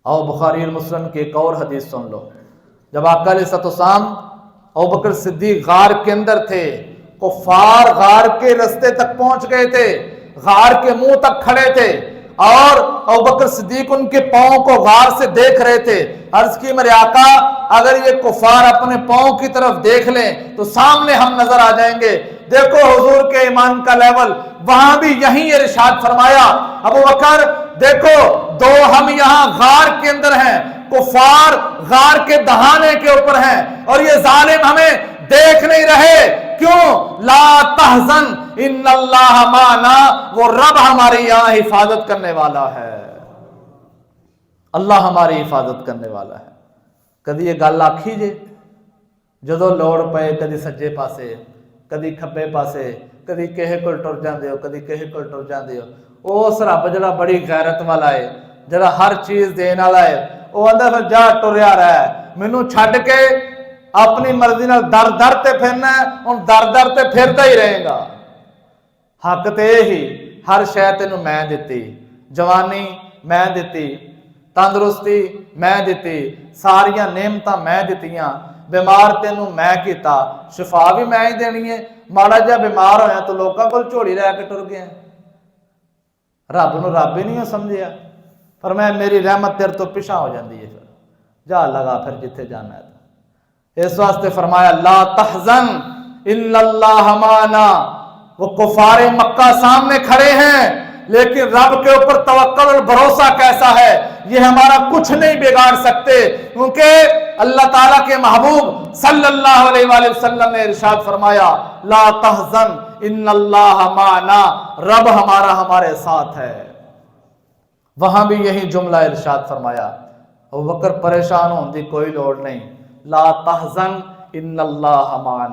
और बुखारी और मुस्लिम की एक और हदीस सुन लो। जब आका अलैहिस्सलाम अबू बकर सिद्दीक गार के अंदर थे, कुफार गार के रास्ते तक पहुंच गए थे, गार के मुंह तक खड़े थे और अबू बकर सिद्दीक उनके पांव को गार से देख रहे थे। अर्ज की मेरे आका, अगर ये कुफार अपने पांव की तरफ देख लें तो सामने हम नजर आ जाएंगे। देखो हुजूर के ईमान का लेवल, वहां भी यही इरशाद फरमाया, अबू बकर देखो, दो हम यहां गार के अंदर हैं, कुफार गार के दहाने के ऊपर हैं और ये जालिम हमें देख नहीं रहे। क्यों? ला तहजन इन्नल्लाह माना, वो रब हमारी यहां हिफाजत करने वाला है, अल्लाह हमारी हिफाजत करने वाला है। कभी ये गल आखी जे जो लौड़ पे, कभी सज्जे पासे, कभी खब्बे पासे, कभी किसे कोल टुर जाते हो, कभी किसे कोल टुर जाते हो। उस रब जरा बड़ी गैरत वाला है, जरा हर चीज देने वाला है, वो आंदा फिर जा टुरया रहा, मैनू छड्ड के अपनी मर्जी नाल दर दर ते फिरना, हुण दर दर ते फिरता ही रहेगा। हक ते ही हर शय तेनू मैं दिती, जवानी मैं दिती, तंदुरुस्ती मैं दिती, सारिया नेमतां मैं दित्तियां, बीमार तेनू मैं किया, शिफा भी मैं ही देनी है। माड़ा जिहा बीमार होया तो लोगों को झोली लैके टुर गया, रब नूं रब ही नहीं समझिया। पर मैं मेरी रहमत तेरे तो पिछा हो जाती है, फिर जा लगा फिर जिथे जाना है। इस वास्ते फरमाया ला तहजन इन्नल्लाह माना। वो कुफारे मक्का सामने खड़े हैं, लेकिन रब के ऊपर तवक्कुल और भरोसा कैसा है, ये हमारा कुछ नहीं बिगाड़ सकते, क्योंकि अल्लाह ताला के महबूब सल्लल्लाहु अलैहि वसल्लम ने इरशाद फरमाया ला तहजन इन्नल्लाह माना, रब हमारा हमारे साथ है। वहां भी यही जुमला इरशाद फरमाया, अबू बकर परेशान होने की कोई लोड़ नहीं, ला तहजन इन्नल्लाह माना।